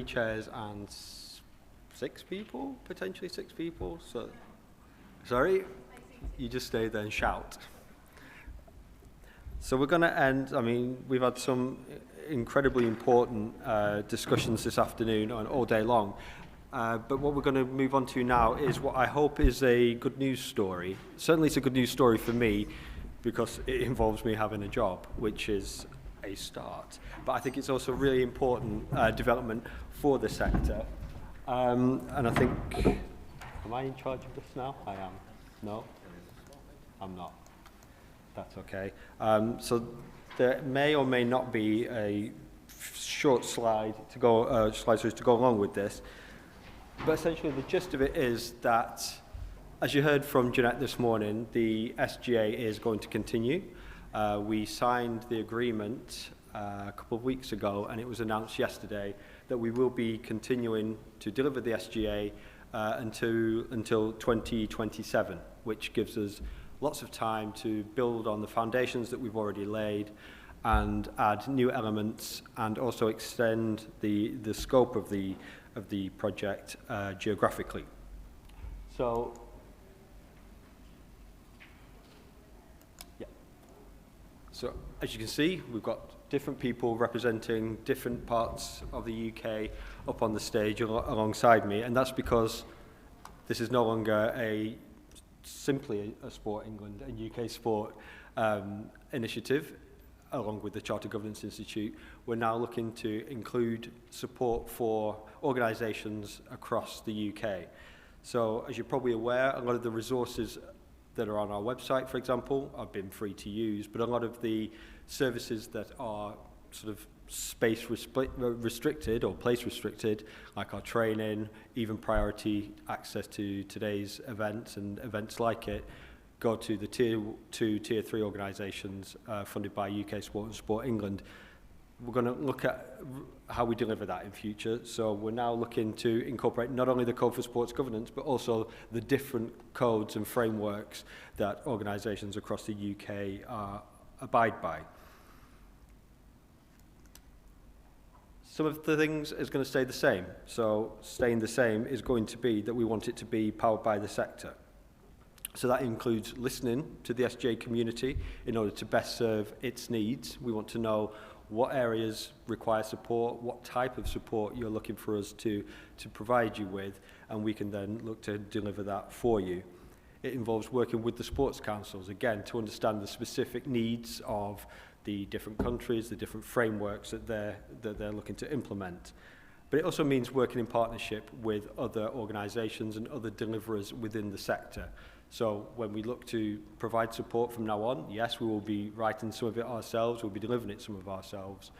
chairs and 6 people, potentially 6 people. So, sorry, you just stay there and shout. So we're going to end, I mean, we've had some incredibly important discussions this afternoon and all day long. But what we're going to move on to now is what I hope is a good news story. Certainly it's a good news story for me because it involves me having a job, which is a start. But I think it's also a really important development for the sector. And I think, am I in charge of this now? I am. No? I'm not. That's okay. So there may or may not be a short slide to go, slides to go along with this. But essentially the gist of it is that, as you heard from Jeanette this morning, the SGA is going to continue. We signed the agreement a couple of weeks ago, and it was announced yesterday that we will be continuing to deliver the SGA until 2027, which gives us lots of time to build on the foundations that we've already laid and add new elements and also extend the scope of the project geographically. So, yeah. So as you can see, we've got different people representing different parts of the UK up on the stage alongside me, and that's because this is no longer simply a Sport England and UK Sport initiative. Along with the Charter Governance Institute, we're now looking to include support for organisations across the UK. So, as you're probably aware, a lot of the resources that are on our website, for example, have been free to use, but a lot of the services that are sort of space restricted or place restricted, like our training, even priority access to today's events and events like it, go to the Tier 2, Tier 3 organisations funded by UK Sport and Sport England. We're going to look at how we deliver that in future. So we're now looking to incorporate not only the Code for Sports Governance, but also the different codes and frameworks that organisations across the UK abide by. Some of the things is going to stay the same. So staying the same is going to be that we want it to be powered by the sector. So that includes listening to the SGA community in order to best serve its needs. We want to know what areas require support, what type of support you're looking for us to provide you with, and we can then look to deliver that for you. It involves working with the sports councils, again, to understand the specific needs of the different countries, the different frameworks that they're looking to implement. But it also means working in partnership with other organisations and other deliverers within the sector. So when we look to provide support from now on, yes, we will be writing some of it ourselves, we'll be delivering it some of ourselves,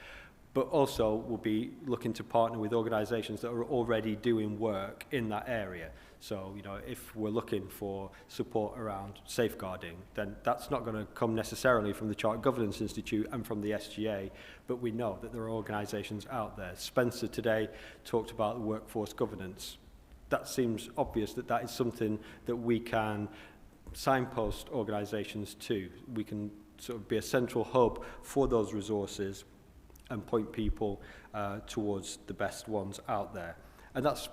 but also we'll be looking to partner with organisations that are already doing work in that area. So, you know, if we're looking for support around safeguarding, then that's not going to come necessarily from the Charter Governance Institute and from the SGA, but we know that there are organisations out there. Spencer today talked about the workforce governance. That seems obvious that that is something that we can signpost organisations to. We can sort of be a central hub for those resources and point people towards the best ones out there. And that's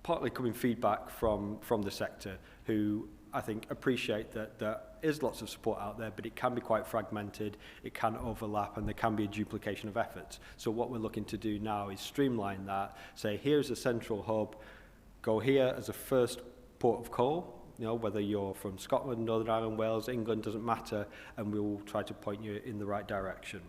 partly coming feedback from the sector, who I think appreciate that there is lots of support out there, but it can be quite fragmented, it can overlap, and there can be a duplication of efforts. So what we're looking to do now is streamline that, say here's a central hub, go here as a first port of call, you know, whether you're from Scotland, Northern Ireland, Wales, England, doesn't matter, and we'll try to point you in the right direction.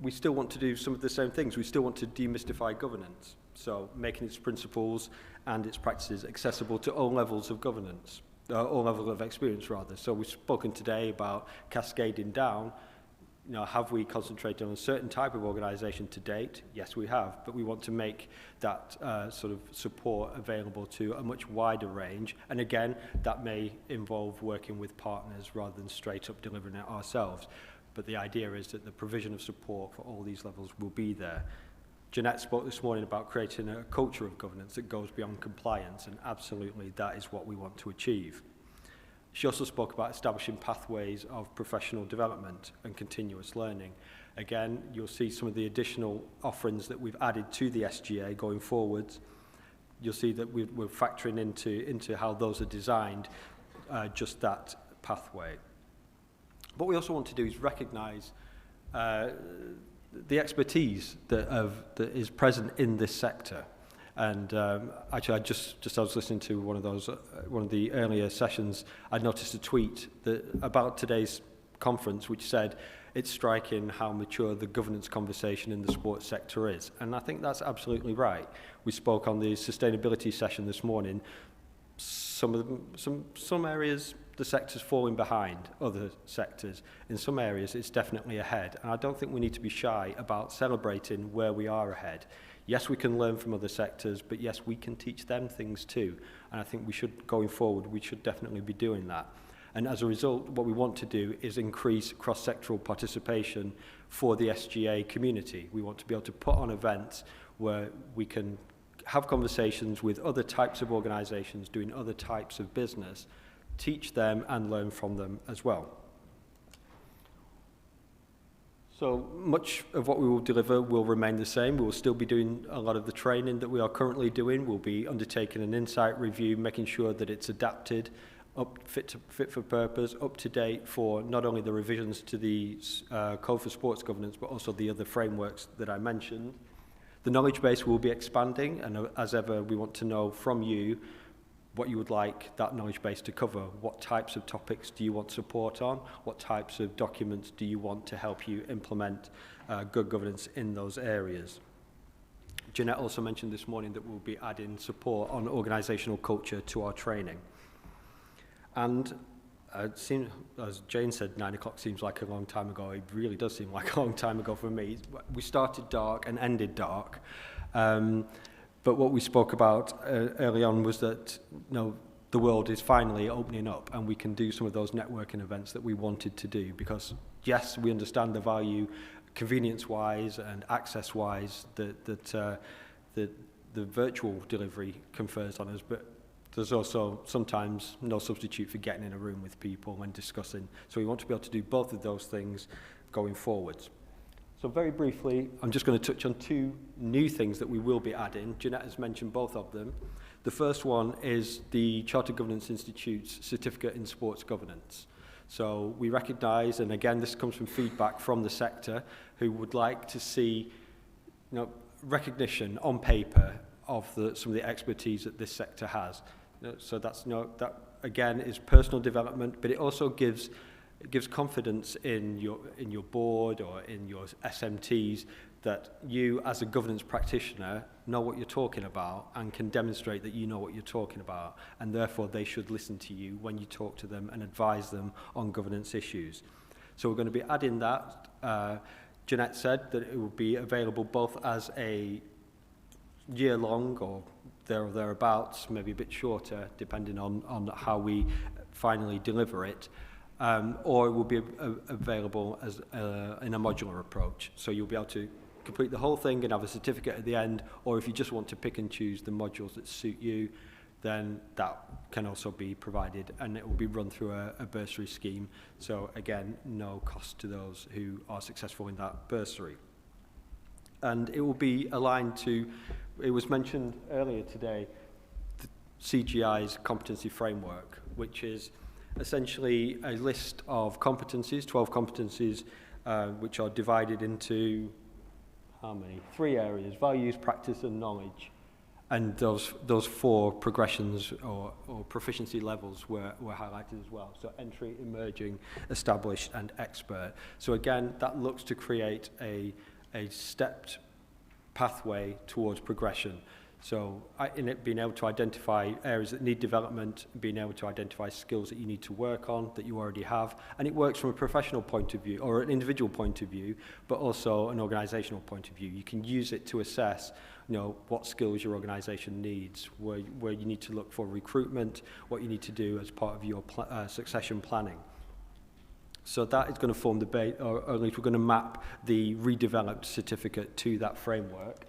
We still want to do some of the same things. We still want to demystify governance, so making its principles and its practices accessible to all levels of governance, all levels of experience rather. So we've spoken today about cascading down. You know, have we concentrated on a certain type of organisation to date? Yes, we have, but we want to make that sort of support available to a much wider range. And again, that may involve working with partners rather than straight up delivering it ourselves. But the idea is that the provision of support for all these levels will be there. Jeanette spoke this morning about creating a culture of governance that goes beyond compliance, and absolutely that is what we want to achieve. She also spoke about establishing pathways of professional development and continuous learning. Again, you'll see some of the additional offerings that we've added to the SGA going forwards. You'll see that we're factoring into how those are designed, just that pathway. What we also want to do is recognise the expertise that is present in this sector. And actually, I was listening to one of the earlier sessions. I noticed a tweet about today's conference, which said it's striking how mature the governance conversation in the sports sector is, and I think that's absolutely right. We spoke on the sustainability session this morning. Some areas the sector's falling behind other sectors. In some areas, it's definitely ahead, and I don't think we need to be shy about celebrating where we are ahead. Yes, we can learn from other sectors, but yes, we can teach them things too. And I think we should, going forward, we should definitely be doing that. And as a result, what we want to do is increase cross-sectoral participation for the SGA community. We want to be able to put on events where we can have conversations with other types of organisations doing other types of business, teach them and learn from them as well. So much of what we will deliver will remain the same. We will still be doing a lot of the training that we are currently doing. We'll be undertaking an insight review, making sure that it's adapted, fit for purpose, up to date for not only the revisions to the Code for Sports Governance, but also the other frameworks that I mentioned. The knowledge base will be expanding, and as ever, we want to know from you what you would like that knowledge base to cover. What types of topics do you want support on? What types of documents do you want to help you implement good governance in those areas? Jeanette also mentioned this morning that we'll be adding support on organisational culture to our training. And it seems, as Jane said, 9 o'clock seems like a long time ago. It really does seem like a long time ago for me. We started dark and ended dark. But what we spoke about early on was that the world is finally opening up and we can do some of those networking events that we wanted to do. Because, yes, we understand the value, convenience-wise and access-wise, that the virtual delivery confers on us, but there's also sometimes no substitute for getting in a room with people and discussing. So we want to be able to do both of those things going forwards. So very briefly, I'm just going to touch on 2 new things that we will be adding. Jeanette has mentioned both of them. The first one is the Chartered Governance Institute's Certificate in Sports Governance. So we recognise, and again, this comes from feedback from the sector, who would like to see recognition on paper of some of the expertise that this sector has. So that again is personal development, but it also gives confidence in your board or in your SMTs that you as a governance practitioner know what you're talking about and can demonstrate that you know what you're talking about, and therefore they should listen to you when you talk to them and advise them on governance issues. So we're going to be adding that. Jeanette said that it will be available both as a year-long or there or thereabouts, maybe a bit shorter, depending on how we finally deliver it, or it will be available as in a modular approach. So you'll be able to complete the whole thing and have a certificate at the end, or if you just want to pick and choose the modules that suit you, then that can also be provided, and it will be run through a bursary scheme. So again, no cost to those who are successful in that bursary. And it will be aligned to, it was mentioned earlier today, the CGI's Competency Framework, which is essentially a list of competencies, 12 competencies, which are divided into, how many? 3 areas: values, practice, and knowledge. And those 4 progressions or proficiency levels were highlighted as well. So entry, emerging, established, and expert. So again, that looks to create a stepped pathway towards progression. So in it being able to identify areas that need development, being able to identify skills that you need to work on that you already have, and it works from a professional point of view or an individual point of view, but also an organizational point of view. You can use it to assess what skills your organization needs, where you need to look for recruitment, what you need to do as part of your succession planning. So that is going to form the base, or at least we're going to map the redeveloped certificate to that framework.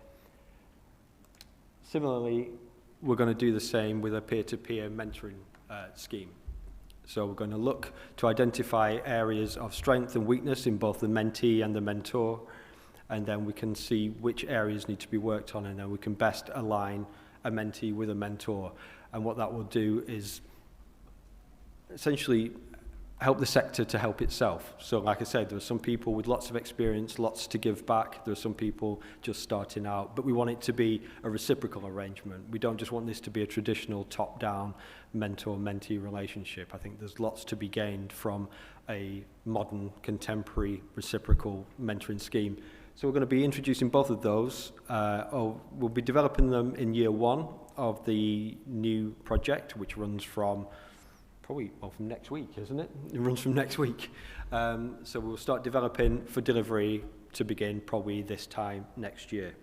Similarly, we're going to do the same with a peer-to-peer mentoring scheme. So we're going to look to identify areas of strength and weakness in both the mentee and the mentor, and then we can see which areas need to be worked on, and then we can best align a mentee with a mentor. And what that will do is essentially help the sector to help itself. So like I said, there are some people with lots of experience, lots to give back. There are some people just starting out, but we want it to be a reciprocal arrangement. We don't just want this to be a traditional top-down mentor-mentee relationship. I think there's lots to be gained from a modern, contemporary, reciprocal mentoring scheme. So we're going to be introducing both of those. We'll be developing them in year one of the new project, which runs from from next week, isn't it? It runs from next week. So we'll start developing for delivery to begin probably this time next year.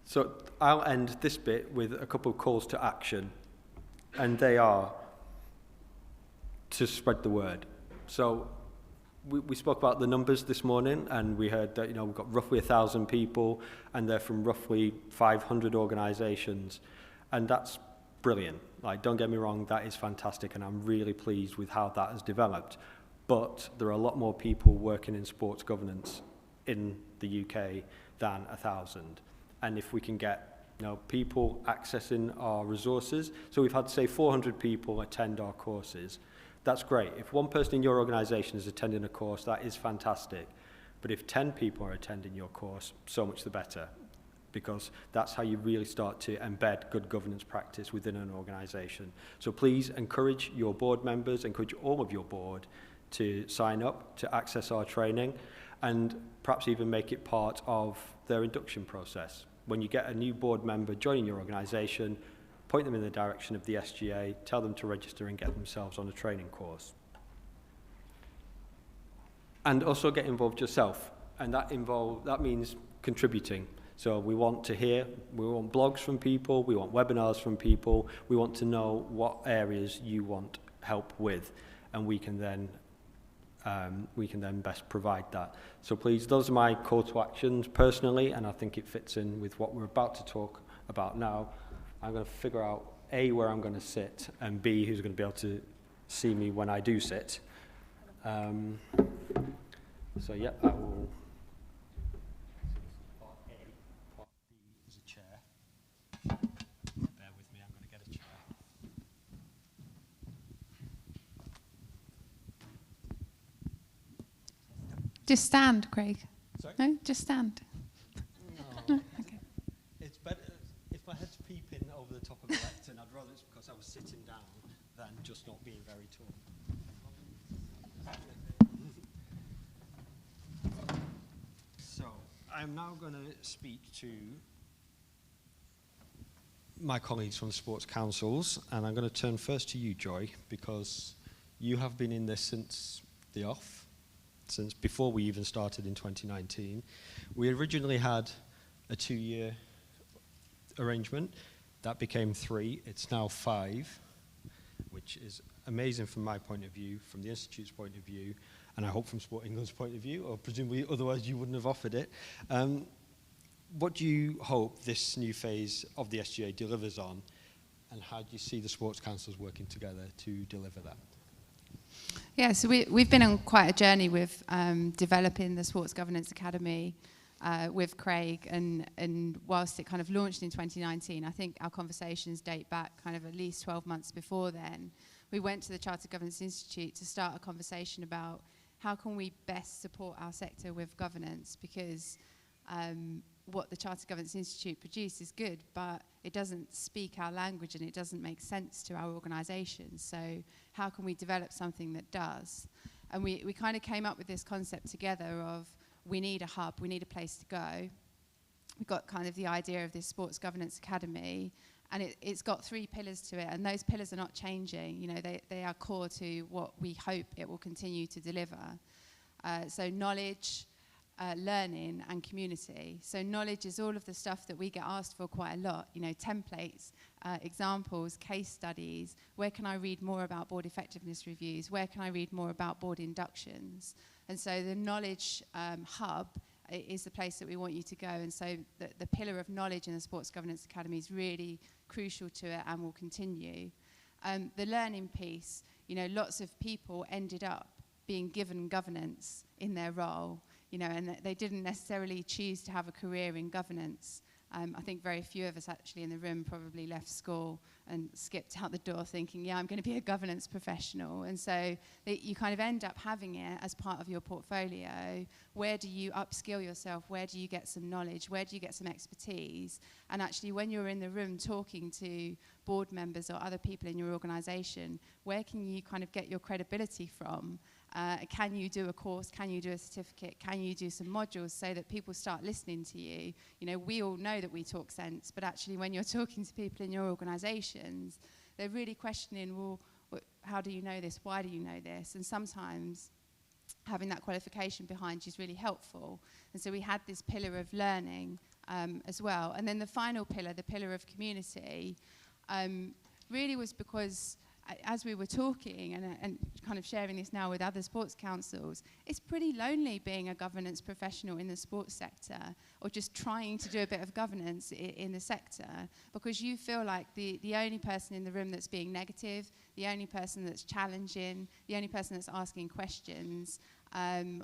So I'll end this bit with a couple of calls to action, and they are to spread the word. So we spoke about the numbers this morning, and we heard that we've got roughly 1,000 people, and they're from roughly 500 organisations, and that's brilliant. Like, don't get me wrong, that is fantastic, and I'm really pleased with how that has developed. But there are a lot more people working in sports governance in the UK than 1,000. And if we can get people accessing our resources, so we've had, say, 400 people attend our courses. That's great. If one person in your organisation is attending a course, that is fantastic. But if 10 people are attending your course, so much the better, because that's how you really start to embed good governance practice within an organisation. So please encourage your board members, encourage all of your board to sign up, to access our training, and perhaps even make it part of their induction process. When you get a new board member joining your organisation, point them in the direction of the SGA, tell them to register and get themselves on a training course. And also get involved yourself, and that means contributing. So we want to hear, we want blogs from people, we want webinars from people, we want to know what areas you want help with, and we can then best provide that. So please, those are my call to actions personally, and I think it fits in with what we're about to talk about now. I'm going to figure out A, where I'm going to sit, and B, who's going to be able to see me when I do sit. So yeah, I will. Part A, part B is a chair. Bear with me, I'm going to get a chair. Just stand, Craig. Sorry? No, just stand. No. Okay. It's better if my head's peeping over the top of the lectern. I'd rather it's because I was sitting down than just not being very tall. So I'm now going to speak to my colleagues from the sports councils, and I'm going to turn first to you, Joy, because you have been in this since the off, since before we even started in 2019. We originally had a 2-year arrangement. That became 3. It's now 5, which is amazing from my point of view, from the Institute's point of view, and I hope from Sport England's point of view, or presumably otherwise you wouldn't have offered it. What do you hope this new phase of the SGA delivers on, and how do you see the sports councils working together to deliver that? Yeah, so we've been on quite a journey with developing the Sports Governance Academy with Craig, and whilst it kind of launched in 2019, I think our conversations date back kind of at least 12 months before then. We went to the Chartered Governance Institute to start a conversation about how can we best support our sector with governance, because what the Chartered Governance Institute produced is good, but it doesn't speak our language and it doesn't make sense to our organisations. So how can we develop something that does? And we kind of came up with this concept together of we need a hub, we need a place to go. We've got kind of the idea of this Sports Governance Academy, and it's got 3 pillars to it, and those pillars are not changing. You know, they are core to what we hope it will continue to deliver. So knowledge, learning and community. So knowledge is all of the stuff that we get asked for quite a lot, you know, templates, examples, case studies. Where can I read more about board effectiveness reviews? Where can I read more about board inductions? And so the knowledge hub is the place that we want you to go. And so the pillar of knowledge in the Sports Governance Academy is really crucial to it and will continue. The learning piece, lots of people ended up being given governance in their role, and they didn't necessarily choose to have a career in governance. I think very few of us actually in the room probably left school and skipped out the door thinking, yeah, I'm going to be a governance professional. And so you kind of end up having it as part of your portfolio. Where do you upskill yourself? Where do you get some knowledge? Where do you get some expertise? And actually when you're in the room talking to board members or other people in your organisation, where can you kind of get your credibility from? Can you do a course? Can you do a certificate? Can you do some modules so that people start listening to you? We all know that we talk sense, but actually when you're talking to people in your organisations, they're really questioning, well, how do you know this? Why do you know this? And sometimes having that qualification behind you is really helpful. And so we had this pillar of learning as well. And then the final pillar, the pillar of community, really was because as we were talking and kind of sharing this now with other sports councils, it's pretty lonely being a governance professional in the sports sector or just trying to do a bit of governance in the sector, because you feel like the only person in the room that's being negative, the only person that's challenging, the only person that's asking questions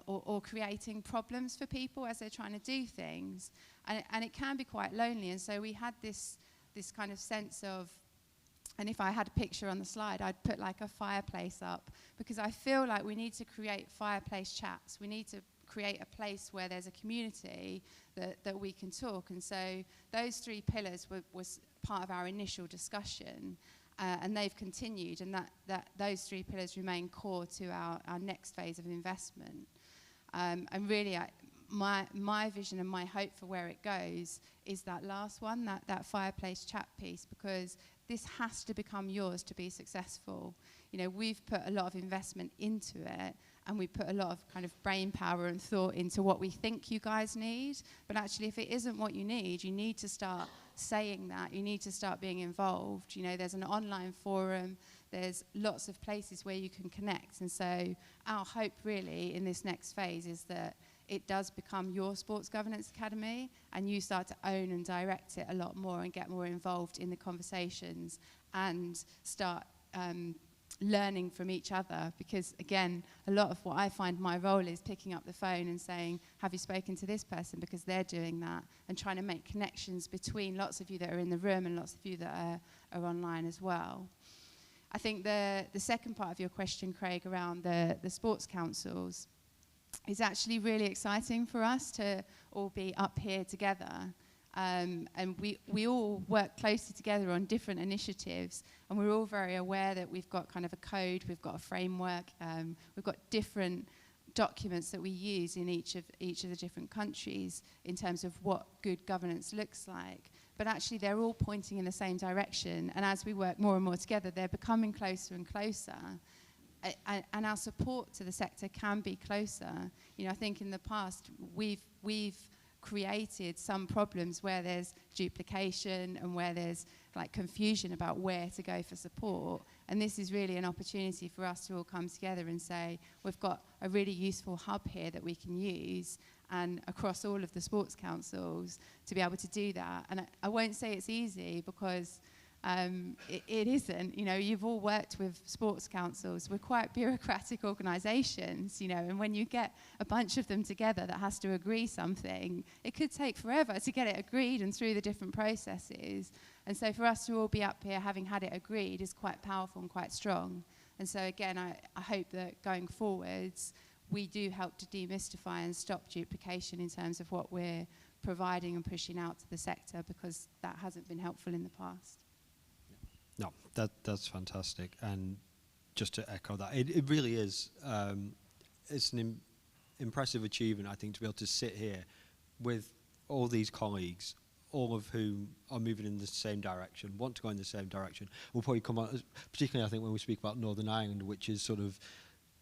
or creating problems for people as they're trying to do things. And it can be quite lonely. And so we had this kind of sense of, and if I had a picture on the slide, I'd put like a fireplace up, because I feel like we need to create fireplace chats. We need to create a place where there's a community that we can talk. And so those three pillars was part of our initial discussion, and they've continued, and that those three pillars remain core to our next phase of investment. And really, my vision and my hope for where it goes is that last one, that fireplace chat piece, because this has to become yours to be successful. We've put a lot of investment into it, and we put a lot of kind of brain power and thought into what we think you guys need. But actually, if it isn't what you need to start saying that. You need to start being involved. There's an online forum. There's lots of places where you can connect. And so our hope really in this next phase is that it does become your Sports Governance Academy, and you start to own and direct it a lot more and get more involved in the conversations and start learning from each other. Because again, a lot of what I find my role is picking up the phone and saying, have you spoken to this person, because they're doing that, and trying to make connections between lots of you that are in the room and lots of you that are online as well. I think the second part of your question, Craig, around the sports councils, is actually really exciting for us to all be up here together. And we all work closely together on different initiatives, and we're all very aware that we've got kind of a code, we've got a framework, we've got different documents that we use in each of the different countries in terms of what good governance looks like. But actually they're all pointing in the same direction, and as we work more and more together, they're becoming closer and closer. And our support to the sector can be closer. I think in the past we've created some problems where there's duplication and where there's like confusion about where to go for support. And this is really an opportunity for us to all come together and say, we've got a really useful hub here that we can use, and across all of the sports councils to be able to do that. And I won't say it's easy, because it isn't. You've all worked with sports councils. We're quite bureaucratic organisations, and when you get a bunch of them together that has to agree something, it could take forever to get it agreed and through the different processes. And so for us to all be up here having had it agreed is quite powerful and quite strong. And so again, I hope that going forwards, we do help to demystify and stop duplication in terms of what we're providing and pushing out to the sector, because that hasn't been helpful in the past. No, that's fantastic. And just to echo that, it really is, it's an impressive achievement, I think, to be able to sit here with all these colleagues, all of whom are moving in the same direction, want to go in the same direction. We'll probably come on, particularly I think when we speak about Northern Ireland, which is sort of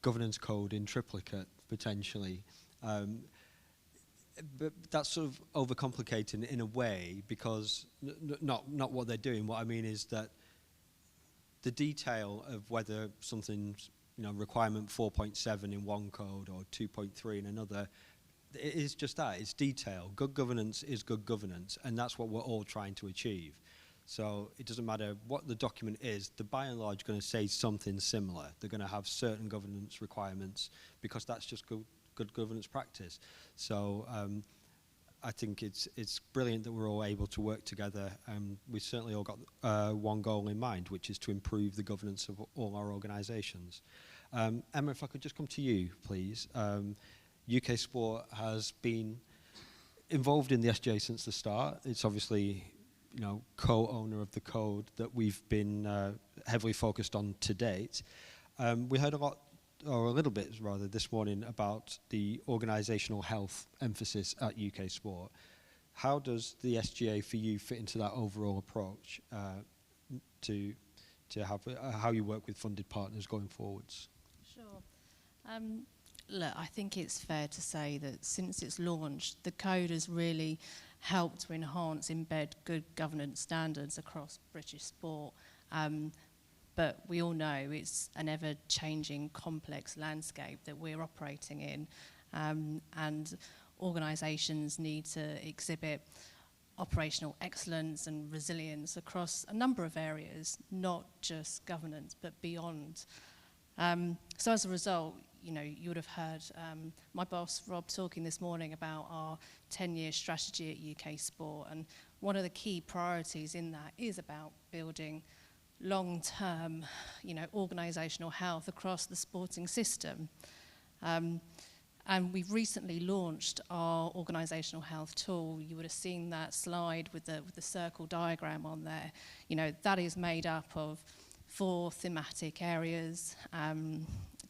governance code in triplicate, potentially. But that's sort of overcomplicated in a way, because not what they're doing. What I mean is that the detail of whether something's, requirement 4.7 in one code or 2.3 in another, it is just that, it's detail. Good governance is good governance, and that's what we're all trying to achieve. So it doesn't matter what the document is, they're by and large going to say something similar. They're going to have certain governance requirements because that's just good governance practice. So I think it's brilliant that we're all able to work together. We've certainly all got one goal in mind, which is to improve the governance of all our organisations. Emma, if I could just come to you, please. UK Sport has been involved in the SGA since the start. It's obviously, co-owner of the code that we've been heavily focused on to date. We heard a lot, or a little bit rather, this morning about the organisational health emphasis at UK Sport. How does the SGA for you fit into that overall approach to have how you work with funded partners going forwards? Sure. Look, I think it's fair to say that since its launch, the code has really helped to enhance, embed good governance standards across British sport. But we all know it's an ever-changing, complex landscape that we're operating in, and organisations need to exhibit operational excellence and resilience across a number of areas, not just governance, but beyond. So as a result, you would have heard my boss, Rob, talking this morning about our 10-year strategy at UK Sport, and one of the key priorities in that is about building long-term, organisational health across the sporting system. And we've recently launched our organisational health tool. You would have seen that slide with the circle diagram on there. That is made up of 4 thematic areas.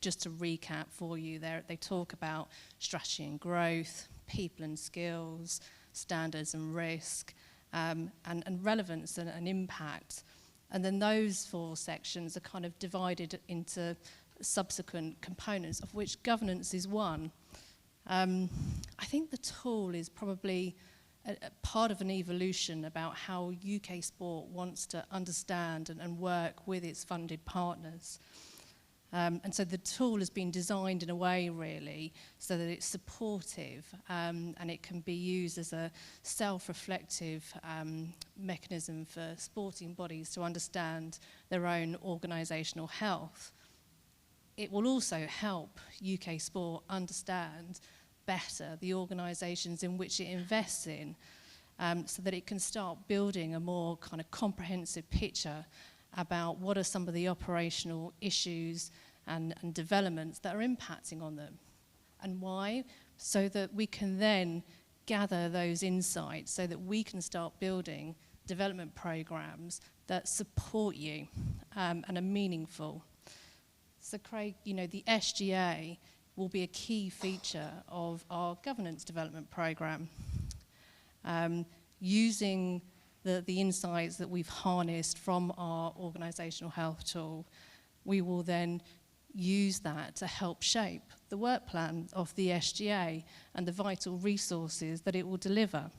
Just to recap for you, they talk about strategy and growth, people and skills, standards and risk, and relevance and impact. And then those 4 sections are kind of divided into subsequent components, of which governance is one. I think the tool is probably a part of an evolution about how UK Sport wants to understand and work with its funded partners. And so the tool has been designed in a way, really, so that it's supportive and it can be used as a self-reflective mechanism for sporting bodies to understand their own organisational health. It will also help UK Sport understand better the organisations in which it invests in, so that it can start building a more kind of comprehensive picture about what are some of the operational issues and developments that are impacting on them, and why, so that we can then gather those insights so that we can start building development programs that support you and are meaningful. So Craig, the SGA will be a key feature of our governance development program. Using the insights that we've harnessed from our organisational health tool, we will then use that to help shape the work plan of the SGA and the vital resources that it will deliver.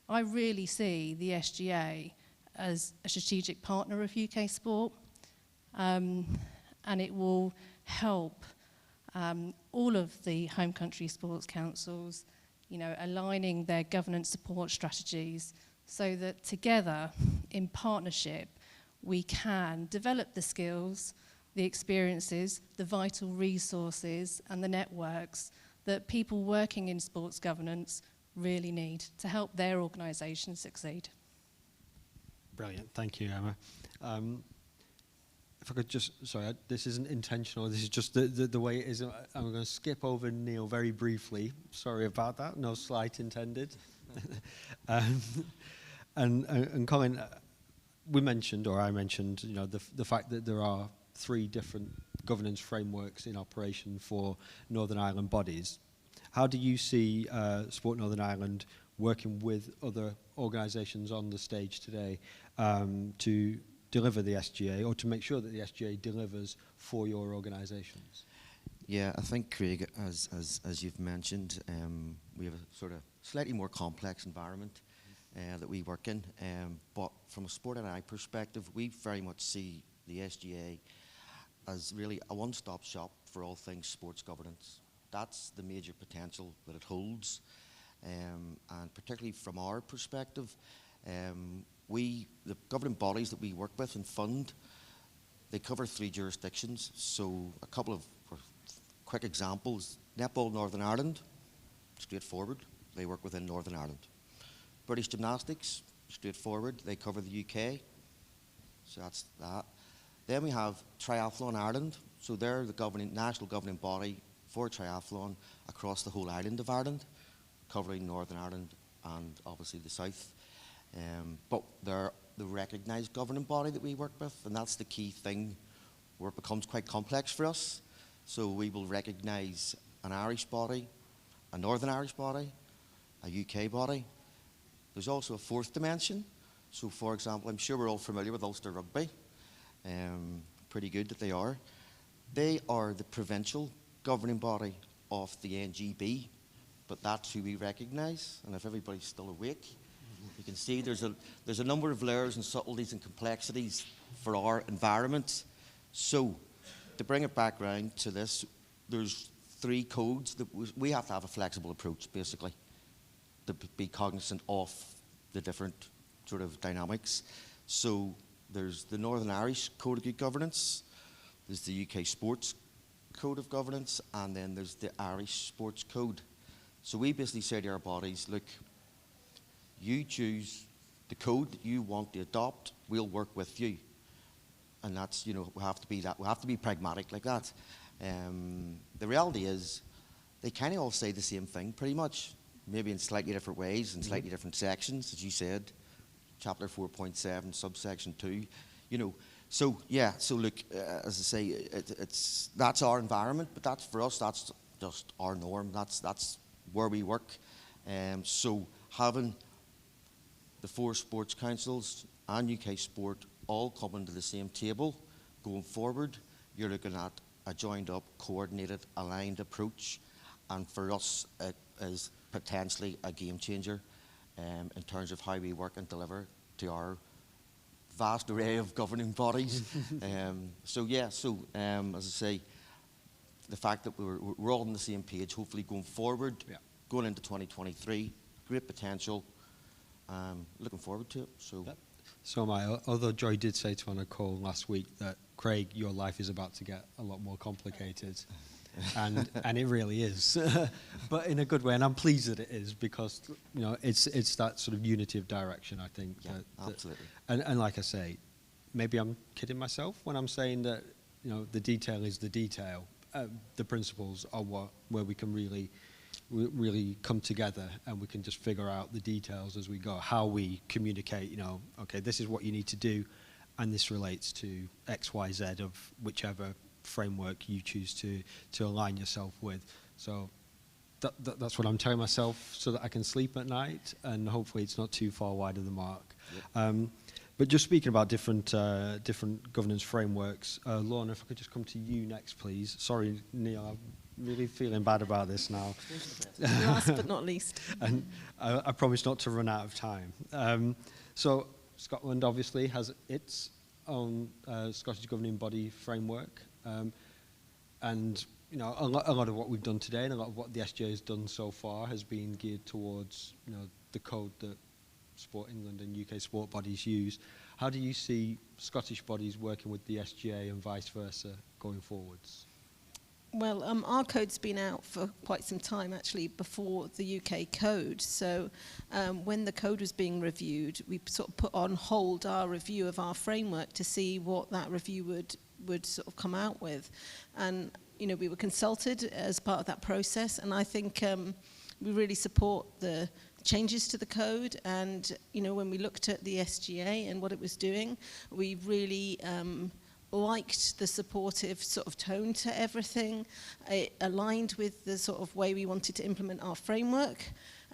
I really see the SGA as a strategic partner of UK Sport, and it will help all of the home country sports councils, aligning their governance support strategies so that together, in partnership, we can develop the skills, the experiences, the vital resources and the networks that people working in sports governance really need to help their organisation succeed. Brilliant, thank you, Emma. If I could just, sorry, this isn't intentional, this is just the way it is. I'm going to skip over Neil very briefly. Sorry about that, no slight intended. And Colin, we mentioned, or I mentioned, the fact that there are 3 different governance frameworks in operation for Northern Ireland bodies. How do you see Sport Northern Ireland working with other organisations on the stage today to deliver the SGA, or to make sure that the SGA delivers for your organisations? Yeah, I think, Craig, as you've mentioned, we have a sort of slightly more complex environment that we work in, but from a Sport NI perspective, we very much see the SGA as really a one-stop shop for all things sports governance. That's the major potential that it holds, and particularly from our perspective, the governing bodies that we work with and fund, they cover 3 jurisdictions. So a couple of quick examples. Netball Northern Ireland, straightforward, they work within Northern Ireland. British Gymnastics, straightforward, they cover the UK, so that's that. Then we have Triathlon Ireland, so they're the national governing body for triathlon across the whole island of Ireland, covering Northern Ireland and obviously the south. But they're the recognised governing body that we work with, and that's the key thing where it becomes quite complex for us. So we will recognise an Irish body, a Northern Irish body, a UK body. There's also a fourth dimension. So for example, I'm sure we're all familiar with Ulster Rugby. Pretty good that they are. They are the provincial governing body of the NGB, but that's who we recognise. And if everybody's still awake, you can see there's a number of layers and subtleties and complexities for our environment. So to bring it back round to this, there's 3 codes that we have to have a flexible approach, basically, to be cognizant of the different sort of dynamics. So there's the Northern Irish Code of Good Governance, there's the UK Sports Code of Governance, and then there's the Irish Sports Code. So we basically say to our bodies, look, you choose the code that you want to adopt, we'll work with you. And that's, we have to be pragmatic like that. The reality is, they kind of all say the same thing pretty much, maybe in slightly different ways, in slightly different sections, as you said, chapter 4.7, subsection 2, So yeah, so look, as I say, that's our environment, but that's for us, that's just our norm, that's where we work. So having the 4 sports councils and UK Sport all coming to the same table going forward, you're looking at a joined up, coordinated, aligned approach, and for us it is potentially a game changer in terms of how we work and deliver to our vast array of governing bodies. So as I say, the fact that we're all on the same page, hopefully going forward, going into 2023, great potential. Looking forward to it. So am I. Although Joy did say to on a call last week that, Craig, your life is about to get a lot more complicated. and it really is, but in a good way, and I'm pleased that it is, because it's that sort of unity of direction, I think. Yeah, absolutely. And like I say, maybe I'm kidding myself when I'm saying that the detail is the detail. The principles are where we can really come together, and we can just figure out the details as we go. How we communicate, okay, this is what you need to do, and this relates to X, Y, Z of whichever framework you choose to align yourself with. So that's what I'm telling myself, so that I can sleep at night, and hopefully it's not too far wide of the mark. Yep. But just speaking about different governance frameworks, Lorna, if I could just come to you next, please. Sorry, Neil, I'm really feeling bad about this now. Last but not least. And I promise not to run out of time. So Scotland obviously has its own Scottish governing body framework. And a lot of what we've done today and a lot of what the SGA has done so far has been geared towards the code that Sport England and UK sport bodies use. How do you see Scottish bodies working with the SGA and vice versa going forwards? Well, our code's been out for quite some time, actually, before the UK code. So when the code was being reviewed, we sort of put on hold our review of our framework to see what that review would sort of come out with. And, we were consulted as part of that process, and I think we really support the changes to the code. And, when we looked at the SGA and what it was doing, we really liked the supportive sort of tone to everything. It aligned with the sort of way we wanted to implement our framework.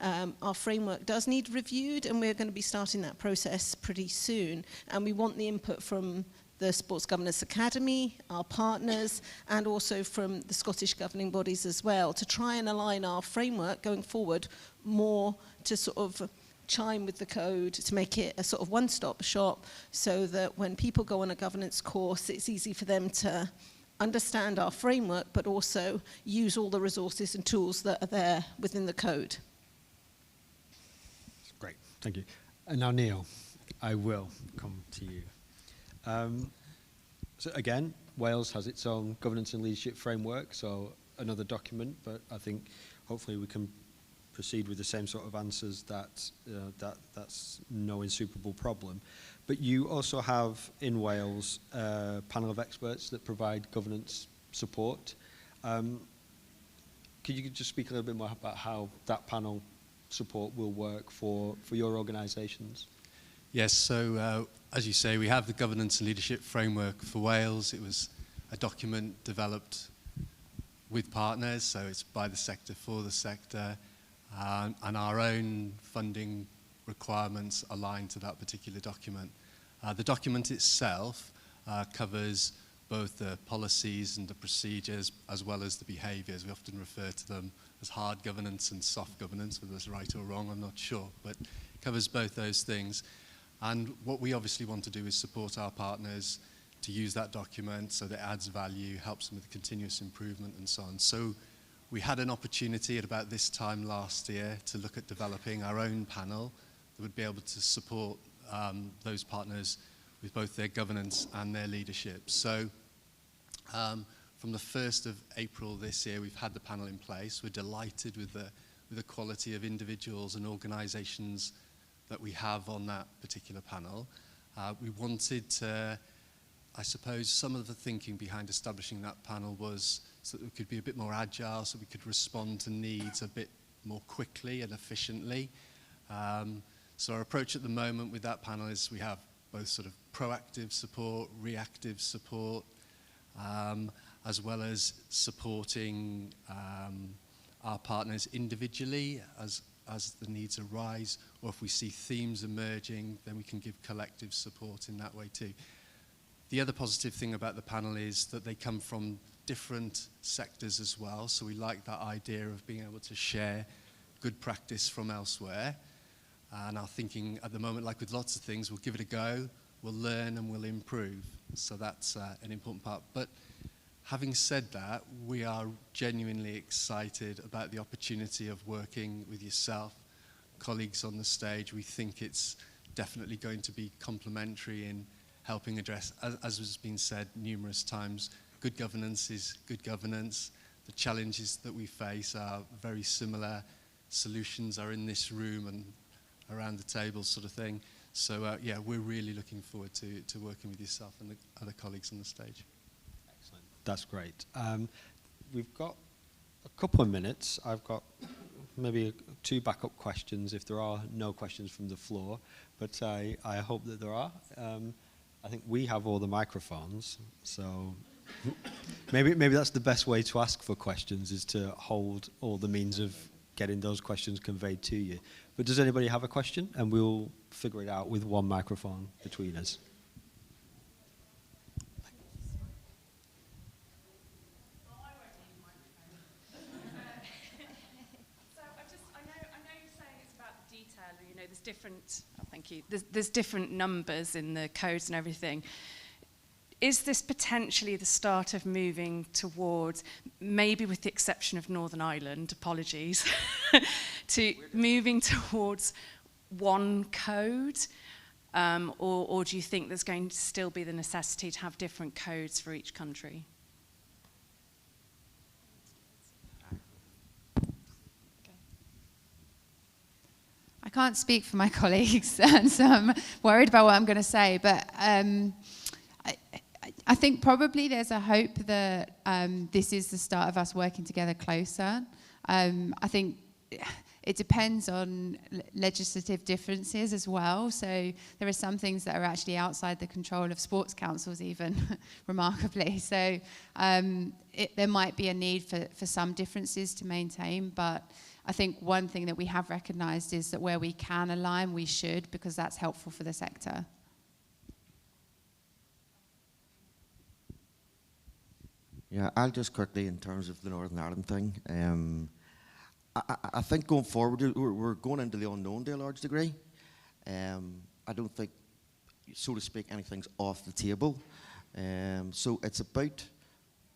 Our framework does need reviewed, and we're going to be starting that process pretty soon. And we want the input from the Sports Governance Academy, our partners, and also from the Scottish governing bodies as well, to try and align our framework going forward more to sort of chime with the code, to make it a sort of one-stop shop, so that when people go on a governance course, it's easy for them to understand our framework, but also use all the resources and tools that are there within the code. Great, thank you. And now Neil, I will come to you. So again, Wales has its own governance and leadership framework, so another document, but I think hopefully we can proceed with the same sort of answers that's no insuperable problem. But you also have in Wales a panel of experts that provide governance support. Could you just speak a little bit more about how that panel support will work for your organisations? Yes, so as you say, we have the Governance and Leadership Framework for Wales. It was a document developed with partners, so it's by the sector for the sector, and our own funding requirements align to that particular document. The document itself covers both the policies and the procedures as well as the behaviours. We often refer to them as hard governance and soft governance, whether that's right or wrong, I'm not sure, but it covers both those things. And what we obviously want to do is support our partners to use that document so that it adds value, helps them with continuous improvement and so on. So we had an opportunity at about this time last year to look at developing our own panel that would be able to support those partners with both their governance and their leadership. So from the 1st of April this year, we've had the panel in place. We're delighted with the quality of individuals and organisations that we have on that particular panel. We wanted to, I suppose, some of the thinking behind establishing that panel was so that we could be a bit more agile, so we could respond to needs a bit more quickly and efficiently. So our approach at the moment with that panel is we have both sort of proactive support, reactive support, as well as supporting our partners individually as the needs arise, or if we see themes emerging, then we can give collective support in that way too. The other positive thing about the panel is that they come from different sectors as well, so we like that idea of being able to share good practice from elsewhere. And our thinking at the moment, like with lots of things, we'll give it a go, we'll learn and we'll improve. So that's an important part. But having said that, we are genuinely excited about the opportunity of working with yourself, colleagues on the stage. We think it's definitely going to be complementary in helping address, as has been said numerous times, good governance is good governance. The challenges that we face are very similar. Solutions are in this room and around the table sort of thing. So yeah, we're really looking forward to working with yourself and the other colleagues on the stage. Excellent. That's great. We've got a couple of minutes. I've got maybe 2 backup questions if there are no questions from the floor, but I hope that there are. I think we have all the microphones, so maybe that's the best way to ask for questions, is to hold all the means of getting those questions conveyed to you. But does anybody have a question? And we'll figure it out with one microphone between us. There's different, thank you, there's different numbers in the codes and everything. Is this potentially the start of moving towards, maybe with the exception of Northern Ireland, apologies, to moving towards one code? Or do you think there's going to still be the necessity to have different codes for each country? I can't speak for my colleagues, and so I'm worried about what I'm going to say, but I think probably there's a hope that this is the start of us working together closer. I think it depends on legislative differences as well, so there are some things that are actually outside the control of sports councils even, remarkably, so there might be a need for some differences to maintain, but I think one thing that we have recognised is that where we can align, we should, because that's helpful for the sector. Yeah, I'll just quickly, in terms of the Northern Ireland thing, I think going forward, we're going into the unknown to a large degree. I don't think, so to speak, anything's off the table. So it's about,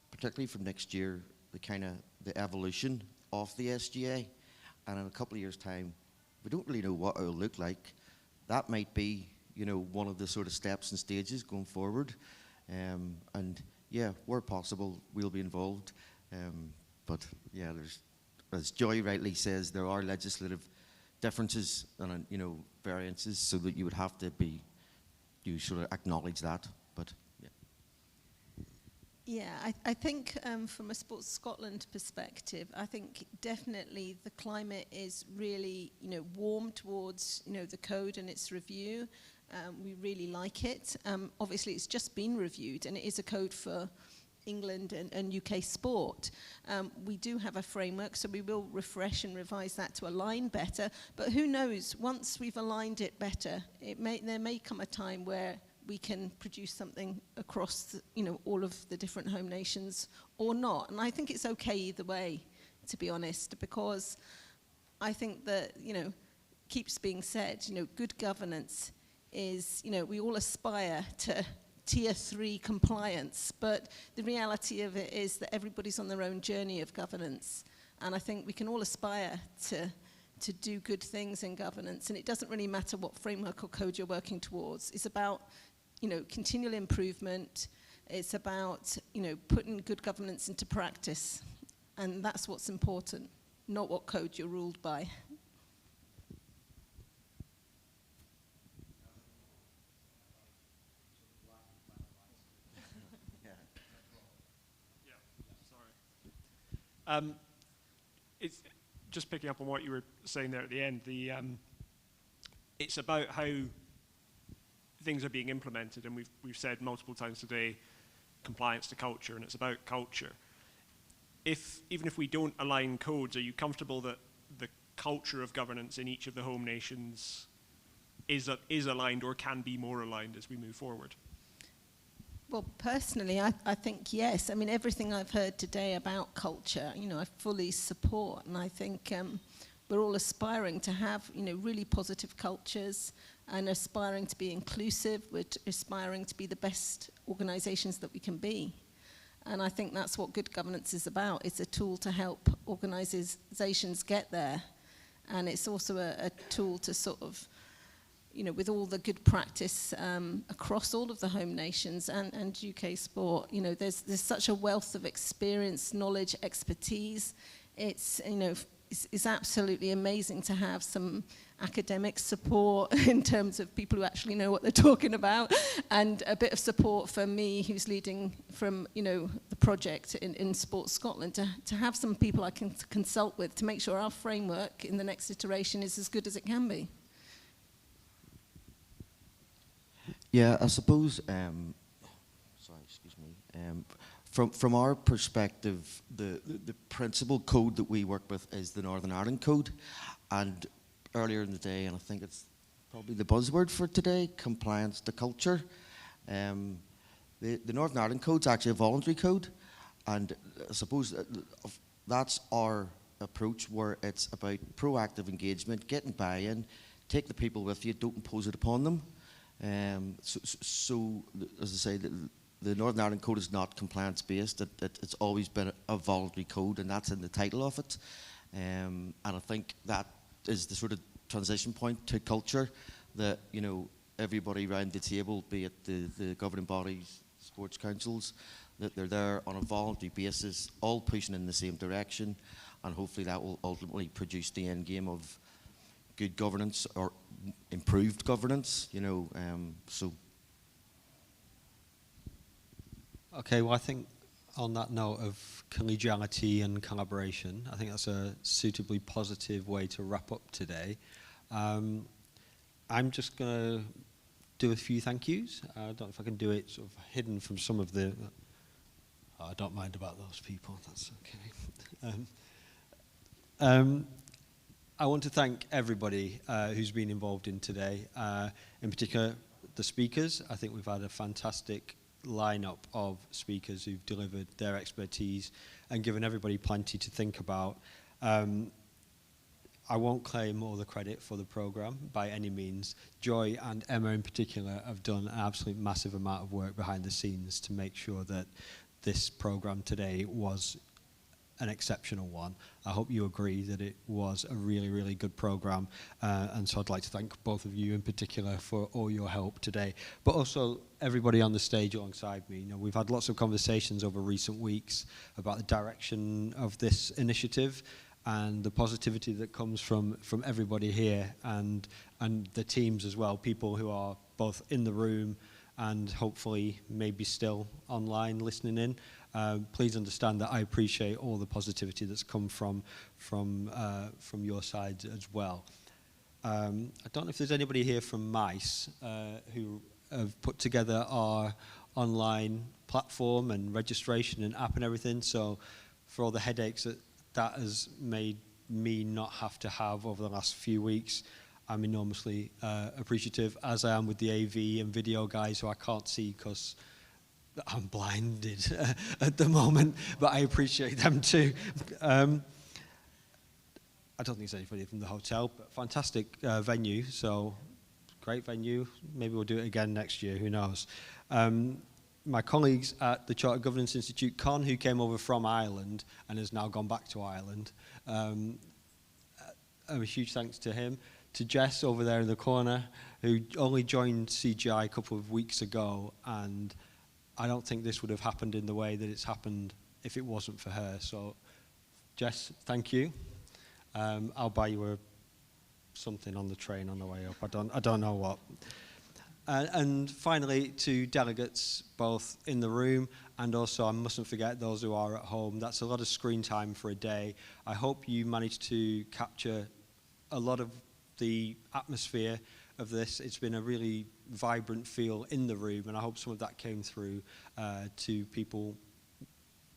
particularly from next year, the evolution of the SGA. And in a couple of years' time, we don't really know what it will look like. That might be, you know, one of the sort of steps and stages going forward. And yeah, where possible, we'll be involved. But yeah, there's, as Joy rightly says, there are legislative differences and, you know, variances, so that you would have to be, you sort of acknowledge that. But yeah. Yeah, I think from a Sports Scotland perspective, I think definitely the climate is really, you know, warm towards, you know, the code and its review. We really like it. Obviously, it's just been reviewed, and it is a code for England and UK sport. We do have a framework, so we will refresh and revise that to align better. But who knows, once we've aligned it better, there may come a time where we can produce something across the, you know, all of the different home nations or not. And I think it's okay either way, to be honest, because I think that, you know, keeps being said, you know, good governance is, you know, we all aspire to tier 3 compliance, but the reality of it is that everybody's on their own journey of governance. And I think we can all aspire to do good things in governance, and it doesn't really matter what framework or code you're working towards. It's about, you know, continual improvement. It's about, you know, putting good governance into practice, and that's what's important, not what code you're ruled by. It's just picking up on what you were saying there at the end. It's about how things are being implemented, and we've said multiple times today, compliance to culture, and it's about culture. Even if we don't align codes, are you comfortable that the culture of governance in each of the home nations is aligned or can be more aligned as we move forward? Well, personally, I think yes. I mean, everything I've heard today about culture, you know, I fully support. And I think we're all aspiring to have, you know, really positive cultures and aspiring to be inclusive. We're aspiring to be the best organizations that we can be. And I think that's what good governance is about. It's a tool to help organizations get there. And it's also a tool to sort of, you know, with all the good practice across all of the home nations and UK sport, you know, there's such a wealth of experience, knowledge, expertise. It's, you know, it's absolutely amazing to have some academic support in terms of people who actually know what they're talking about, and a bit of support for me, who's leading from, you know, the project in Sports Scotland, to have some people I can consult with to make sure our framework in the next iteration is as good as it can be. Yeah, I suppose, sorry, excuse me, from our perspective, the principal code that we work with is the Northern Ireland Code. And earlier in the day, and I think it's probably the buzzword for today, compliance to culture. The Northern Ireland Code is actually a voluntary code, and I suppose that's our approach, where it's about proactive engagement, getting buy-in, take the people with you, don't impose it upon them. So, as I say, the Northern Ireland Code is not compliance-based. It's always been a voluntary code, and that's in the title of it. And I think that is the sort of transition point to culture, that, you know, everybody around the table, be it the governing bodies, sports councils, that they're there on a voluntary basis, all pushing in the same direction, and hopefully that will ultimately produce the end game of good governance or improved governance, you know, so. Okay, well, I think on that note of collegiality and collaboration, I think that's a suitably positive way to wrap up today. I'm just going to do a few thank yous. I don't know if I can do it sort of hidden from some of the... I don't mind about those people, that's okay. I want to thank everybody who's been involved in today, in particular the speakers. I think we've had a fantastic lineup of speakers who've delivered their expertise and given everybody plenty to think about. I won't claim all the credit for the programme by any means. Joy and Emma in particular have done an absolute massive amount of work behind the scenes to make sure that this programme today was an exceptional one. I hope you agree that it was a really, really good program. And so I'd like to thank both of you in particular for all your help today, but also everybody on the stage alongside me. You know, we've had lots of conversations over recent weeks about the direction of this initiative and the positivity that comes from everybody here and the teams as well, people who are both in the room and hopefully maybe still online listening in. Please understand that I appreciate all the positivity that's come from your side as well. I don't know if there's anybody here from MICE who have put together our online platform and registration and app and everything. So for all the headaches that has made me not have to have over the last few weeks, I'm enormously appreciative, as I am with the AV and video guys who I can't see because I'm blinded at the moment, but I appreciate them too. I don't think there's anybody from the hotel, but fantastic venue, so great venue. Maybe we'll do it again next year, who knows. My colleagues at the Chartered Governance Institute, Con, who came over from Ireland and has now gone back to Ireland, a huge thanks to him. To Jess over there in the corner, who only joined CGI a couple of weeks ago, and I don't think this would have happened in the way that it's happened if it wasn't for her. So, Jess, thank you. I'll buy you something on the train on the way up. I don't know what. And finally, to delegates, both in the room and also, I mustn't forget those who are at home. That's a lot of screen time for a day. I hope you managed to capture a lot of the atmosphere of this. It's been a really vibrant feel in the room, and I hope some of that came through to people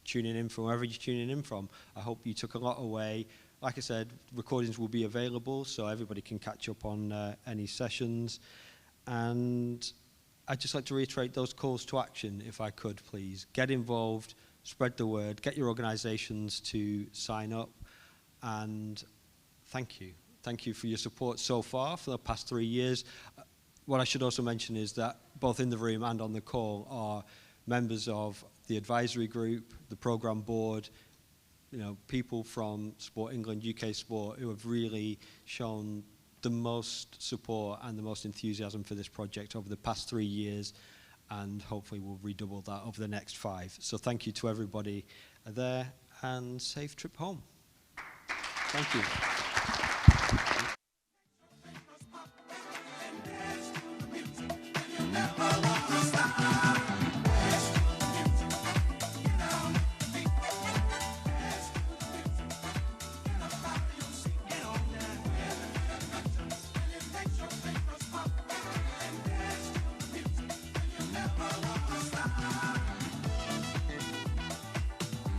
tuning in from wherever you're tuning in from. I hope you took a lot away. Like I said, recordings will be available, so everybody can catch up on any sessions. And I'd just like to reiterate those calls to action, if I could, please. Get involved, spread the word, get your organizations to sign up, and thank you. Thank you for your support so far for the past 3 years. What I should also mention is that both in the room and on the call are members of the advisory group, the program board, you know, people from Sport England, UK Sport, who have really shown the most support and the most enthusiasm for this project over the past 3 years, and hopefully we'll redouble that over the next 5. So thank you to everybody there, and safe trip home. Thank you.